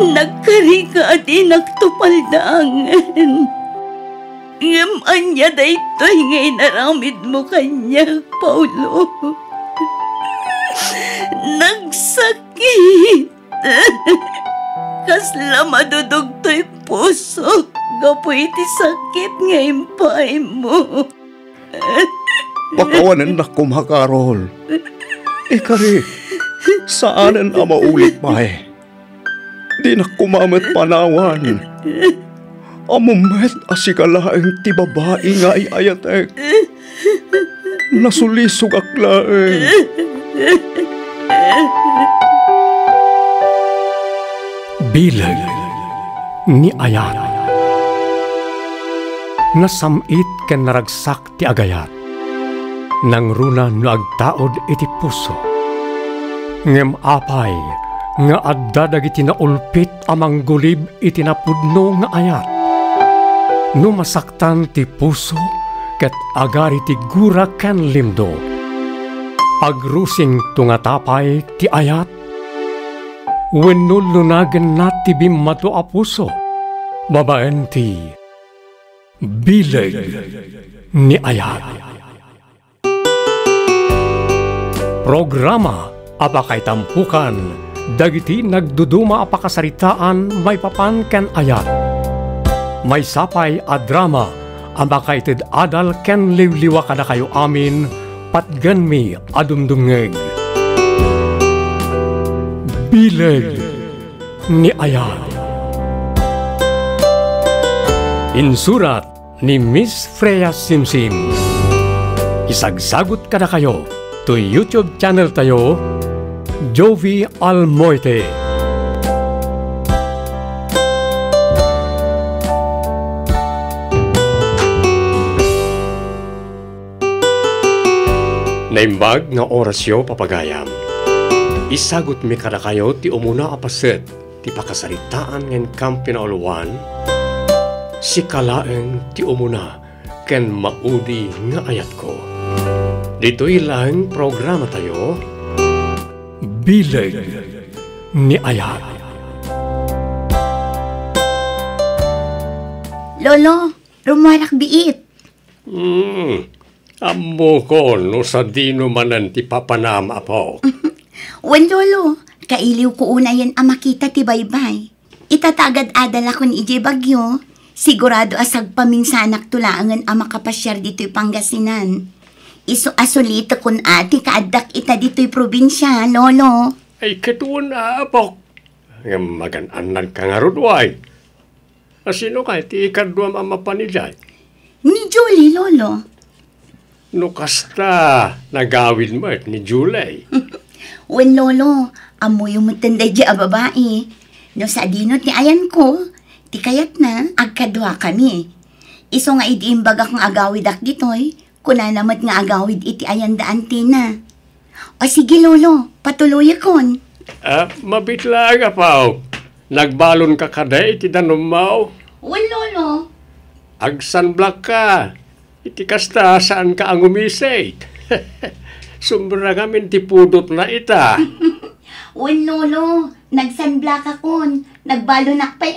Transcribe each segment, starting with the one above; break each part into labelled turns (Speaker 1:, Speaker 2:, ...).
Speaker 1: Nagkarika di nagtupaldangan. Ngam anya daytoy ngay naramid mo kanya, Paulo. Nagsakit. Kasla madudugtoy puso. Gapoy iti sakit ngayon pa'y mo.
Speaker 2: Pakawanan na kumakarol. Ikari, saanan ang maulit pa'y? Di na kumamat panawan. Amumet asikalaeng ti babae nga ayatek. Nasulisog aklaeng.
Speaker 3: Bilag ni Ayat. Nasamit ken naragsak ti agayat. Nang runa no agtaod iti puso. Ngem apay nga adda dagiti naulpit amang gulib iti napudno nga ayat. No masaktan ti puso ket agari ti gura ken limdo. Agrusing tungatapay ti ayat. Wenno lunagen na ti bimmato a puso. Babaen ti bileg ni Ayat. Programa apakay tampukan dagiti nagduduma apakasaritaan may papan ken ayat. May sapay a drama apakay ted adal ken liwliwa kada kayo amin patgan mi adumdumngeg. Bileg ni Ayat. Insurat ni Miss Freya Simsim. Isagsagot kada kayo to YouTube channel tayo, Jovi Almoite. Naimbag nga orasyo papagayam. Isagot mi kada kayo ti umuna apaset ti pakasaritaan ngen kampinauluan. Si kalaeng ti umuna ken maudi nga ayat ko. Dito ilang programa tayo, Bileg ni Ayat.
Speaker 1: Lolo, rumarak biit.
Speaker 3: Amo ko no sa dino manan ti papanama po.
Speaker 1: Wen lolo, kailiw ko una yan ang makita ti baybay. Itatagad adala ko ni Ije Bagyo. Sigurado asag paminsanak tulaangan ang makapasyar dito'y Pangasinan. Iso asolita kun ati kaadak ita dito'y probinsya, lolo.
Speaker 3: Ay katuon na apok. Magan-anan ka nga rudway. Asino ka ti ikadwam ang mapanijay?
Speaker 1: Ni Julie, lolo.
Speaker 3: No kasta nagawin mo ni Julie.
Speaker 1: Wen lolo, amoy yung matanda di a babae. No sa dino ti ayan ko, ti kayat na, agkadwa kami. Iso nga idiimbag akong agawid ak ditoy, kuna namat nga agawid iti ayan daan tina. O sige lolo, patuloy akon.
Speaker 3: Mabitla nga pa. Nagbalon ka kada iti danom mo.
Speaker 1: Wen lolo.
Speaker 3: Agsanblak ka. Iti kasta saan ka ang umisay. Sumbra kami ti pudot na ita.
Speaker 1: Wen lolo, nagsanblak akon. Nagbalon akpay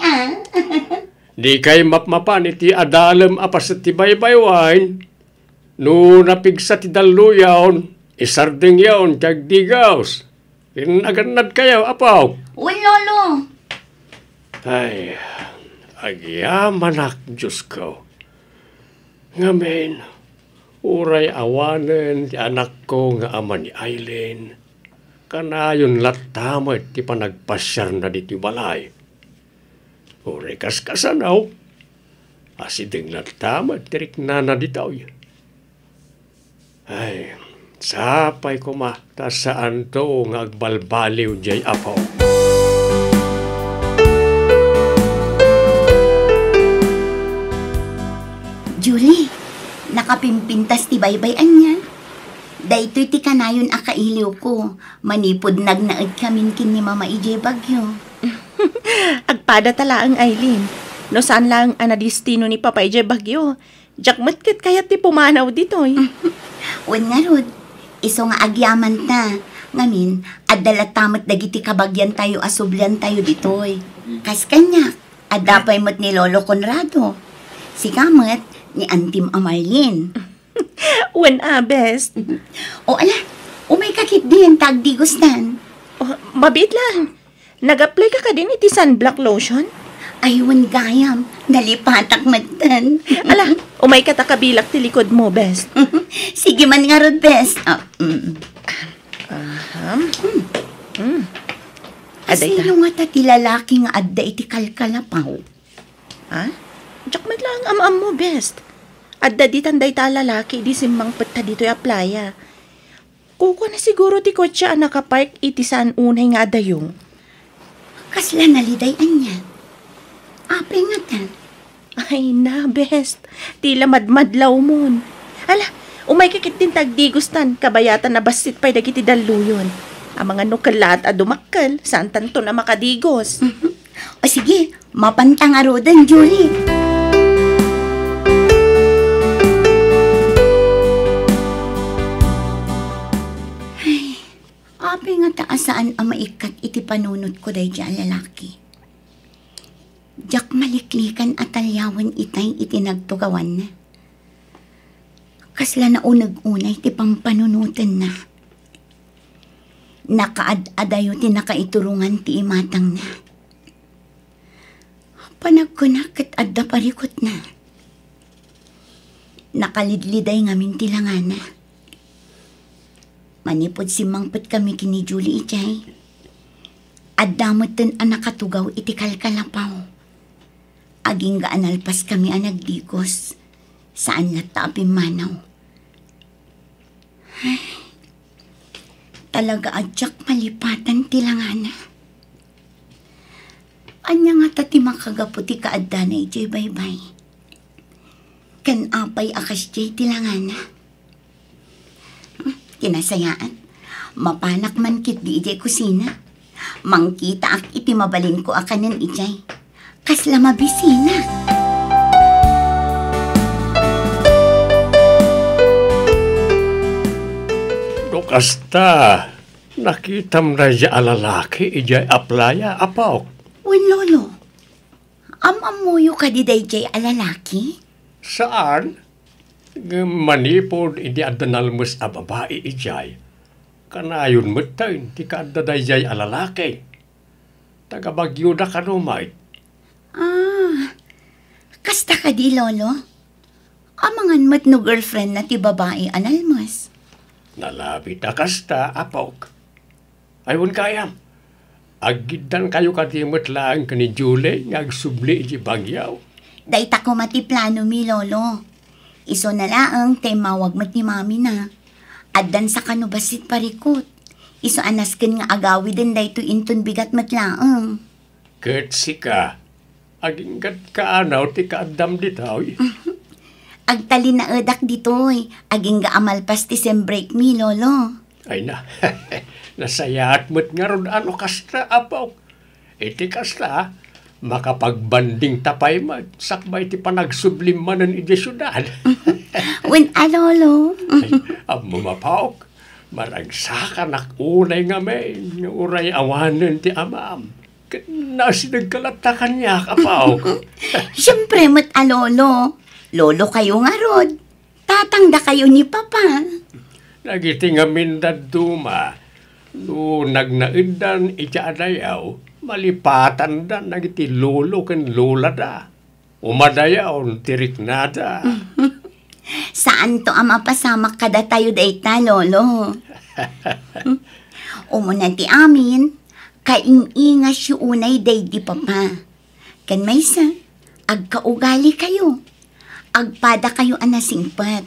Speaker 3: Di kay mapmapan iti adalem apas ti baybaywain. No napigsa ti daluyaon, isarding yaon tiyag digaws. Inaganad kayo, apaw.
Speaker 1: Wen lolo.
Speaker 3: Ay, agyaman ak, Diyos ko. Ngamen, uray awanen ti anak ko nga ama ni Aileen. Kanayon latamay ti panagpasyar na diti balay. Uray kaskasanaw. Asideng latamay tirik na ditaw. Ay, sapay ko ta saan to nga agbalbaliw jay apaw.
Speaker 1: Julie, nakapimpintas ti baybayan niya. Daytoy ti kanayon a kailiw ko. Manipod nagnaad kamin kin ni Mama Ije Bagyo.
Speaker 4: Agpada tala ang Aileen. No saan lang anadistino ni Papa Ije Bagyo. Jakmat ket kayat ti pumanaw ditoy.
Speaker 1: Wen nga rod, iso nga agyaman ta. Ngamin, adala tamat dagiti kabagyan tayo asublyan tayo ditoy. Kas kanya, adapay mo't ni Lolo Conrado. Si kamat ni Antim Amarlin.
Speaker 4: When best.
Speaker 1: O ala, umay kakit din, tagdigustan.
Speaker 4: Oh, mabit lang. Nag-apply ka din iti sunblock lotion?
Speaker 1: Aywan gayam, nalipatak matan.
Speaker 4: Ala, umay ka takabilak ti likod mo, best.
Speaker 1: Sige man nga rod, best.
Speaker 4: Aday ta.
Speaker 1: Sino nga ti lalaki nga adda iti kalkalapaw?
Speaker 4: Ha? Diyak lang am mo, best. Adda di tanday ta lalaki, di simbang pata dito'y aplaya. Kuko na siguro ti kotsa nakapark iti saan unay nga adayong.
Speaker 1: Kasla nalidayan niya. Ape nga tan.
Speaker 4: Ay na, best. Tila madmadlaw mon. Ala, umay kikit din tagdigustan, kabayatan na basit pa'y dagiti daluyon. Ang mga nukalat at dumakkel, saan tanto na makadigos.
Speaker 1: O sige, mapantang arodan, Julie. Ay, ape nga taasaan ang maikat iti panunod ko day dyan lalaki. Diyak maliklikan at talyawan itay itinagtugawan na. Kasla na unag-unay ti pampanunutan na. Nakaad-adayo ti nakaiturungan ti imatang na. Panagkunak at adda parikot na. Nakalidliday ngamin ti langana. Manipod si mangpet kami kini Julie ichay. Addamot ten ang nakatugaw iti kalkalapaw. Aging gaanalpas kami ang nagdigos. Saan latapin manaw. Ay, talaga adyak malipatan tilangana. Anya nga tati makagaputi kaadda na ijay baybay. Kan apay akas jay tilangana. Kinasayaan. Mapanak man kit di ijay kusina. Mangkita ak iti mabalin ko akanin ijay. Kasla mabisina.
Speaker 3: Kasta, nakitam na siya alalaki, ijay aplaya, apaw.
Speaker 1: Wen lolo, amamuyo ka di dayjay alalaki?
Speaker 3: Saan? Manipod, hindi adanal mas ababae ijay. Kanayon mo tayo, di ka adaday jay alalaki. Tagabagyo na ka numay.
Speaker 1: Kasta ka di lolo? Amangan mat no girlfriend na ti babae analmas.
Speaker 3: Nalapit na kasta, apaw. Ayun kayam. Agidan kayo katimot lang ka ni Julie, ngagsubli iji bagyaw.
Speaker 1: Dayta ko mati plano mi lolo. Iso na laang temawag mat ni mami na. Addan sa kanubasit parikot. Iso anasken nga agawi din dayto inton bigat mat laang.
Speaker 3: Kertsi ka. Aginggat ka anaw, ti kaadam ditaw.
Speaker 1: Agtali na edak ditoy. Aging gaamalpas ti sem break mi lolo.
Speaker 3: Ay na, nasayaat mo't nga ron ano kasta, apaw. Iti kasta, makapagbanding tapay man, sakbay ti panagsublimmanan iti syudad.
Speaker 1: Wen lolo.
Speaker 3: Ay, amo mapaw, maragsakan ak unay nga may, nga uray awanan ti amam. Nasi nagkalatakan niya, apaw.
Speaker 1: Siyempre mat lolo. Lolo kayo nga rod. Tatangda kayo ni Papa.
Speaker 3: Nagiti nga mindad duma. No nagnaindan iti adayaw, malipatan da nagiti lolo ken lola da. Umadayaw tirik nada.
Speaker 1: Saan to ang mapasamak kada tayo dayta, lolo? Umuna ti amin, kaing-ingas yu unay day di Papa. Kan maysa, agkaugali kayo. Agpada kayo anasingpat.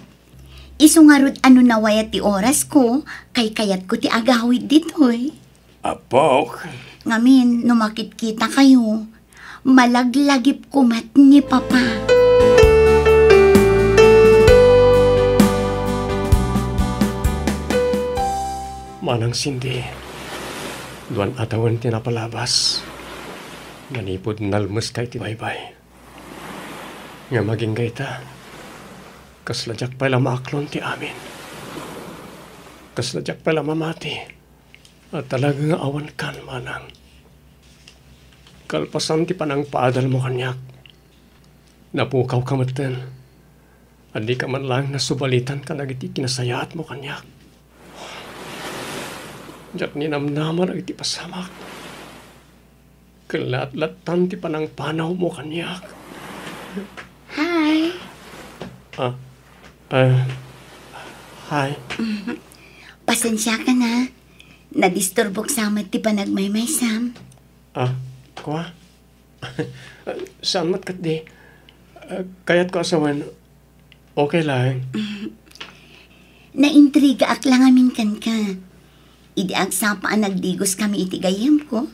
Speaker 1: Iso nga rod ano nawaya ti oras ko, kay kayat ko ti agawid ditoy.
Speaker 3: Apok,
Speaker 1: Ngamin, numakit kita kayo, malaglagip kumat ni Papa.
Speaker 3: manang sindi. Duan atawan tinapalabas. Ganipod nalmas kay ti baybay. Nga maging gayta, kasladyak pala maaklon ti amin. Kasladyak pala mamati. At talaga nga awan kan, manang. Kalpasan ti panang paadal mo kanyak. Napukaw ka matan. At di ka man lang nasubalitan ka nagiti kinasayaat mo kanyak. Diyak ninamnaman ang iti pasamak. Kalat-latan ti panang panaw mo kanyak.
Speaker 1: Hi.
Speaker 3: Hi.
Speaker 1: Pasensya ka na. Nadisturbok samat ti panagmaymay, Sam.
Speaker 3: Kwa? Samat kat di. Kaya't ko asawan, okay lang.
Speaker 1: Naintriga ak lang amin kan ka. Idi agsapaan nagdigos kami iti gayam ko.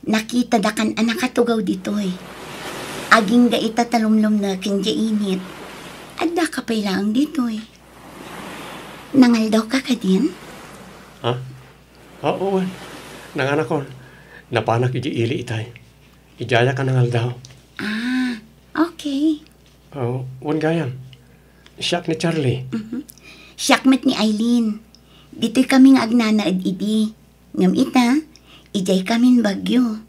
Speaker 1: Nakita da kan anak katugaw ditoy. Aging ga itatalumlum na kanya init. Adda ka pa'y lang ditoy. Nangal daw ka ka din?
Speaker 3: Oo. Nanganak ko. Napanak iji ili itay. Ijaya ka nangal daw.
Speaker 1: Okay.
Speaker 3: Wan gayam. Siyak ni Charlie.
Speaker 1: Siyakmet ni Eileen. Dito'y kaming agnanaad idi. Ngam ita, ijay kamin bagyo.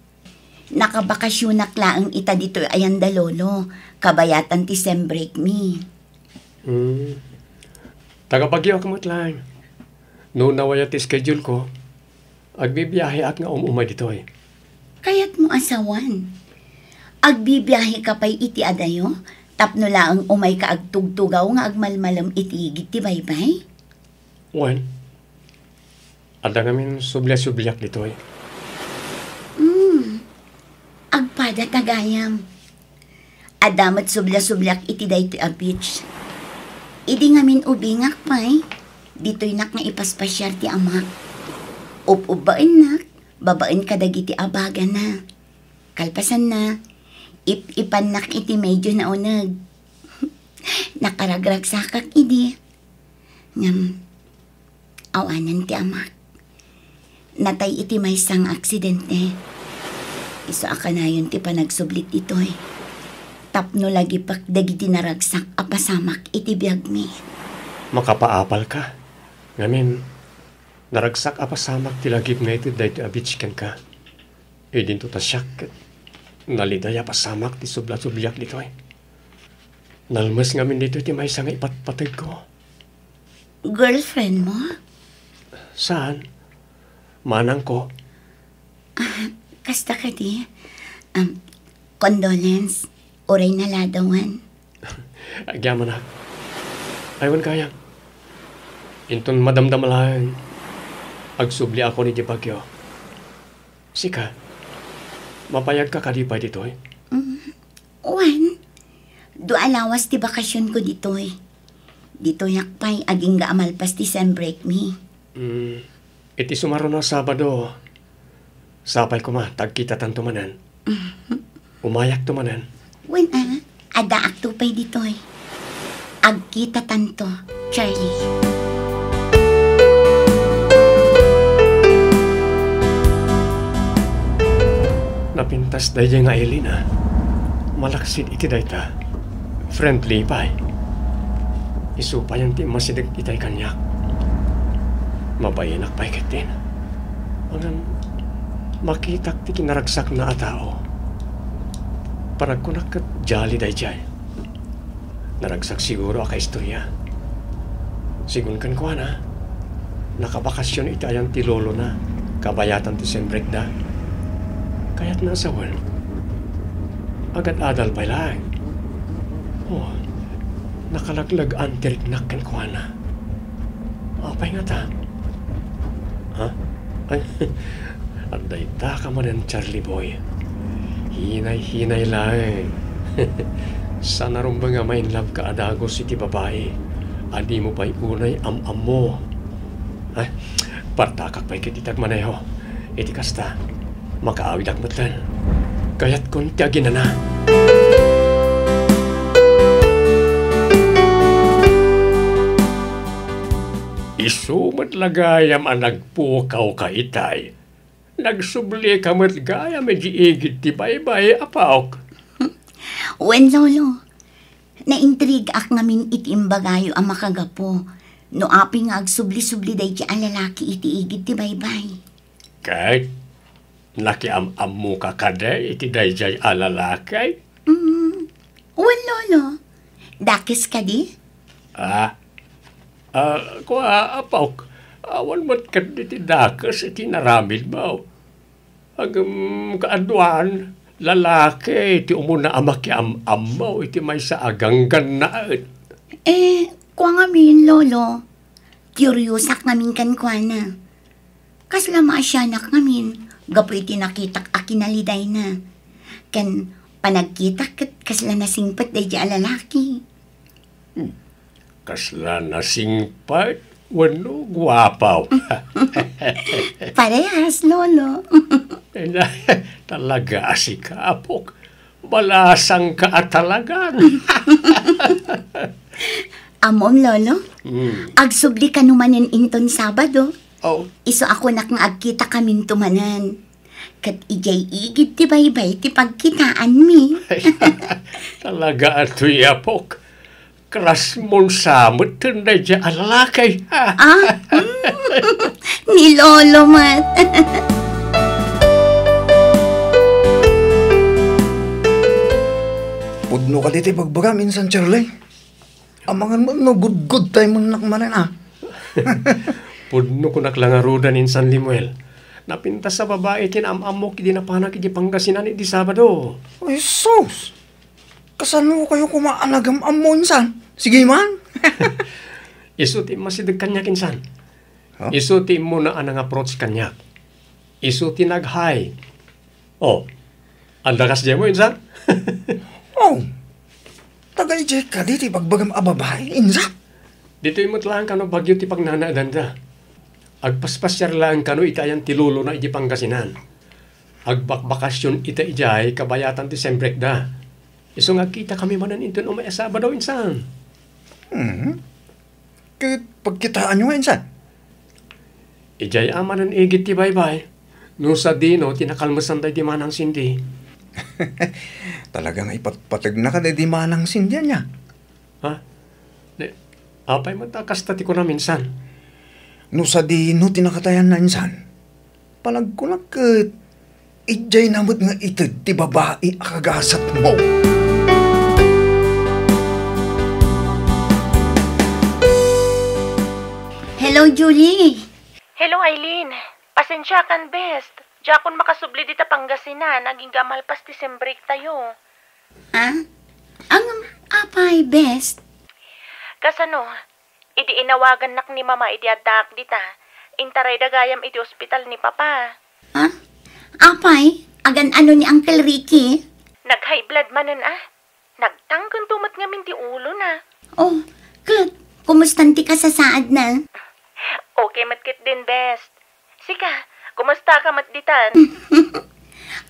Speaker 1: Nakabakasyonak laang ita dito'y ayanda lolo. Kabayatan ti sem break me.
Speaker 3: Tagapagyo ka mo't lang. Noon nawaya ti schedule ko, agbibiyahe ak nga umumay dito'y.
Speaker 1: Kaya't mo asawan. Agbibiyahe ka pa'y iti adayo, tapno laang umay ka agtugtugaw nga agmalmalam iti igit ti baybay.
Speaker 3: Wan, ada ngamin sublia-subliak dito'y.
Speaker 1: Agpada tagayam. Adamat subla-sublak iti daytoy a beach. Idi ngamin ubingak pa'y, dito'y nak nga ipaspasyar ti amak. Up-ubain nak, babain kadagiti abaga na. Kalpasan na, ip-ipan nak iti medyo na unag. Nakaragragsakak idi. Ngam, awanan ti amak. Natay iti may sang aksidente. Iso akanayon ti panagsublit ito'y. Tapno lagi pak dagiti naragsak apasamak iti biyag mi.
Speaker 3: Makapaapal ka. Ngamin, naragsak apasamak ti lagip nga iti dahi ti abitsken ka. E dinto ta siyak. Nalidaya pasamak ti subla-subliak dito'y. Nalmas ngamin dito ti may nga ipatpatag ko.
Speaker 1: Girlfriend mo?
Speaker 3: Saan? Manang ko.
Speaker 1: Kasta ka di? Condolence. Oray na ladawan.
Speaker 3: Agyaman na. Aywan kaya. Inton madamdam lang. Agsubli ako ni Dipagyo. Sika, mapayag ka kalipay dito'y.
Speaker 1: Wan, do alawas ti bakasyon ko dito'y. Dito'y yakpay aging gaamalpas ti sem break me.
Speaker 3: Iti sumaro na Sabado. Sapay ko ma, tagkita tanto manan. Umayak to manan.
Speaker 1: Wen ada aktupay dito'y. Agkita tanto, Charlie.
Speaker 3: Napintas dahi nga Elena. Malaksid iti dayta. Friendly pa'y. Isupay ang ti masidag itay kanyak. Mabayanak pa'y kitin. Angan, makitak ti kinaragsak na atao. Parag ko nakat jolly dahi jay. Naragsak siguro aka istorya. Sigun kan ko na. Nakabakasyon iti ayang ti lolo na. Kabayatan ti senbrek da. Kaya't nasawan. Agad-adal pa lang. Nakalaglag antirik nakan ko na. Apay nga ta. Ha? Ay, anday ta ka man ang Charlie boy. Hinay-hinay lang. Sana rumba nga may love ka adagos iti babae. Adi mo pa'y unay am-am mo. Ay, partakak pa'y kititag maneho. Iti kasta, makaawid akmatan. Kaya't kun tiagin na na. Isumat lagayam ang nagpukaw ka itay. Nagsubli ka matgaya medyo igit ti baybay apaok.
Speaker 1: Wen lolo, naintriga ak ngamin iti imbagayo ang makagapo. No api nga agsubli-subli day ti alalaki iti igit ti baybay.
Speaker 3: Kahit nakiam-am mo ka kada, iti dayjay alalakay.
Speaker 1: Uwan, lolo. Dakis ka di?
Speaker 3: Kuha, apaw, awan mo't ka iti dakas, iti naramid mo. Agam kaadwan, lalaki, iti umuna amakiam-am mo, iti may sa aganggan na.
Speaker 1: Kuha nga min, lolo. Curiosak namin kan kuha na. Kasla maasyanak namin, gapo iti nakitak akinaliday na. Kan panagkita kat kasla nasingpat day di alalaki.
Speaker 3: Kasla nasingpat, wano guwapaw.
Speaker 1: Parehas, lolo.
Speaker 3: Talaga si Kapok. Malasang ka at talagan.
Speaker 1: Amom, lolo. Agsubli ka numanin inton Sabado.
Speaker 3: Oh,
Speaker 1: Iso ako nakang agkita kamin tumanan. Kat ijay igid ti baybay ti pagkitaan mi.
Speaker 3: talaga at Yapok. Kras mong samot tunay dyan alalakay.
Speaker 1: Ni lolo mat.
Speaker 2: Pudno ka diti pagbaga minsan, Charlie. Amangan mo, no, good time mo nakmanan,
Speaker 3: Pudno ko naklangarudan in San Limuel. Napinta sa babae tinamamok di napanak iti Pangasinan iti Sabado.
Speaker 2: Ay, sus! Kasano kayo kumaanagam-am mo insan? Sige man.
Speaker 3: Isuti masidag kanyak insan.
Speaker 2: Huh?
Speaker 3: Isuti mo na anang approach kanyak. Isuti nag-hi. Oh, andakas dyan mo insan?
Speaker 2: Oh, tagay-jay ka diti pagbagam ababay, insan.
Speaker 3: Dito imot lang kano bagyo ti pagnanadanda. Agpaspasyar lang kano itayan ti lulo na iti Pangasinan. Agbakbakasyon ita ijay kabayatan ti sembrek da. Iso nga kita kami manan inton umay Sabado insan.
Speaker 2: Kahit pagkitaan nyo nga, insan.
Speaker 3: Ijay amanan igit ti baybay. No sa dino tinakalmasan tayo ti manang sindi.
Speaker 2: Talagang ipatpatag na ka di manang sindyan niya.
Speaker 3: Ha? Apay matakas tati ko na minsan.
Speaker 2: No sa di no tinakatayan na insan. Palag ko na kat ijay namot nga itad ti babae akagasat mo.
Speaker 1: Hello, Julie.
Speaker 4: Hello, Eileen. Pasensya kan, best. Jakon makasubli dita Pangasinan, naging gamalpas ti sembrik tayo.
Speaker 1: Ang apay, best.
Speaker 4: Kasano, idi inawagan nak ni mama idi adak dita. Intaray dagayam iti ospital ni papa.
Speaker 1: Apay, agan ano ni Uncle Ricky?
Speaker 4: Nag-high blood manen Nagtangkan tumat ngamin ti ulo na.
Speaker 1: Oh, good. Kumustanti ka sa saad na?
Speaker 4: Okay, matkit din, best. Sika, kumusta ka matditan?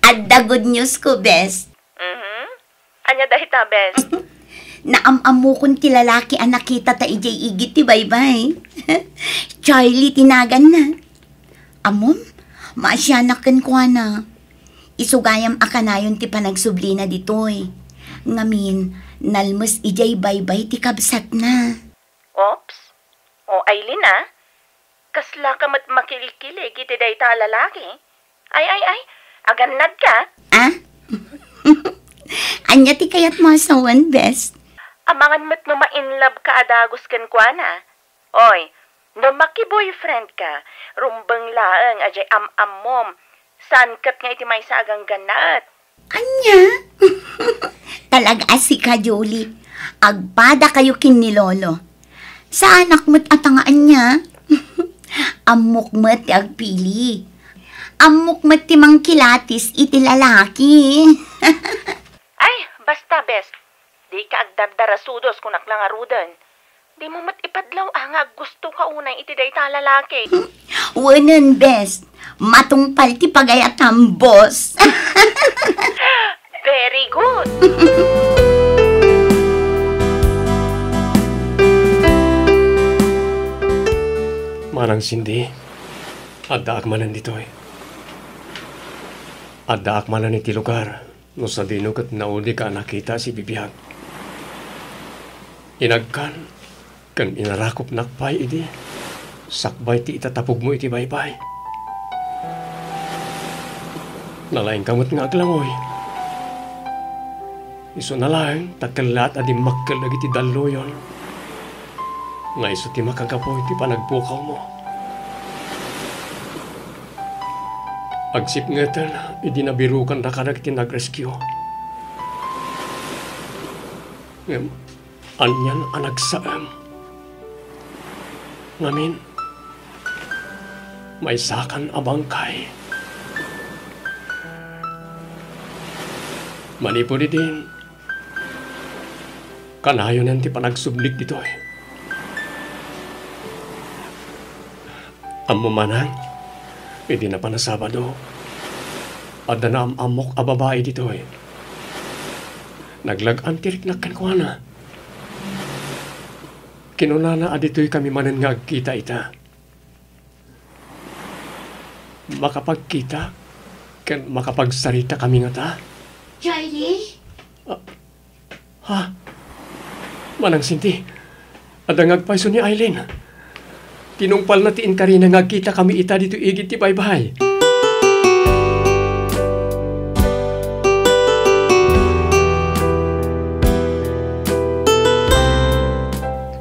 Speaker 1: Adda good news ko, best.
Speaker 4: Anya dahita, best.
Speaker 1: Naamamu kong ti lalaki ang nakita ta ijay igit ti baybay. Charlie tinagan na. Amom, maasyanakan ko na. Isugayam akanayon ti panagsubli na ditoy. Ngamin, nalmas ijay baybay ti kabsat na.
Speaker 4: Ops. O, Aileen kasla ka mat makilikilig iti day ta lalaki. Ay, agannad ka.
Speaker 1: Anya ti kayat masawan, best.
Speaker 4: Amangan mat no ma-inlove ka adagos kan kwa na. Oy, no maki-boyfriend ka, rumbang laeng ajay am-am mom. Sankat nga iti may sagang ganat.
Speaker 1: Anya? Talaga si ka, Julie. Agpada kayo kin ni Lolo. Sa anak mo't atangaan niya. Amok mo't ti agpili. Amok mo't ti mangkilatis iti lalaki.
Speaker 4: Ay, basta, best. Di ka agdardarasudos kung naklangarudan. Di mo mat ipadlaw nga gusto ka unay iti day ta lalaki.
Speaker 1: Wanan, best. Matungpal ti pagayatam, boss.
Speaker 4: Very good.
Speaker 3: Manang Cindy, adda akmanan dito eh. Adda akmanan iti lugar, no sa dino kat nauli ka nakita si Bibiyag. Inagkan, kan inarakop nakpay idi, sakbay ti itatapog mo iti baybay. Nalaing kamot nga aglangoy. Iso na lang, takalat adi makkel lagi ti daluyon. Nga iso ti makagapoy ti panagpukaw mo. Agsip ngeten, idi nabirukan na kanak ti nag-rescue. Ngem, anyan anak saam. Ngamin, may sakan abangkay. Manipo di din. Kanayon yan ti panagsublik dito eh. Amo manang, hindi na pa na Sabado. At na amok a babae dito eh. Naglag-an tirik na kankwana. Kinunana adito'y kami manan nga agkita ita. Makapagkita, kan makapagsarita kami nga ta.
Speaker 1: Charlie?
Speaker 3: Ha? Manang Sinti, adang agpaiso ni Aileen. Tinungpal na tiin ka rin na ngagkita kami ita dito igit ti baybay.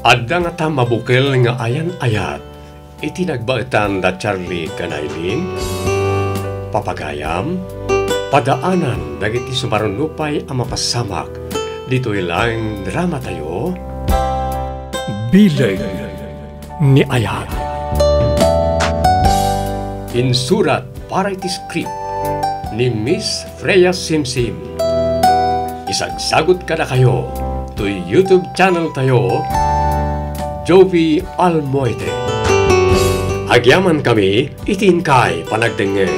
Speaker 3: Adda nga ta mabukel nga ayan-ayat, iti nagbaetan da Charlie kan Aileen, papagayam, padaanan dagiti sumarunupay ang mapasamak. Dito'y lang drama tayo. Bilag ni Ayat. Insurat para iti script ni Miss Freya Simsim. Isagsagot ka na kayo to YouTube channel tayo, Jovi Almoite. Agyaman kami, itin kay panagdengeg.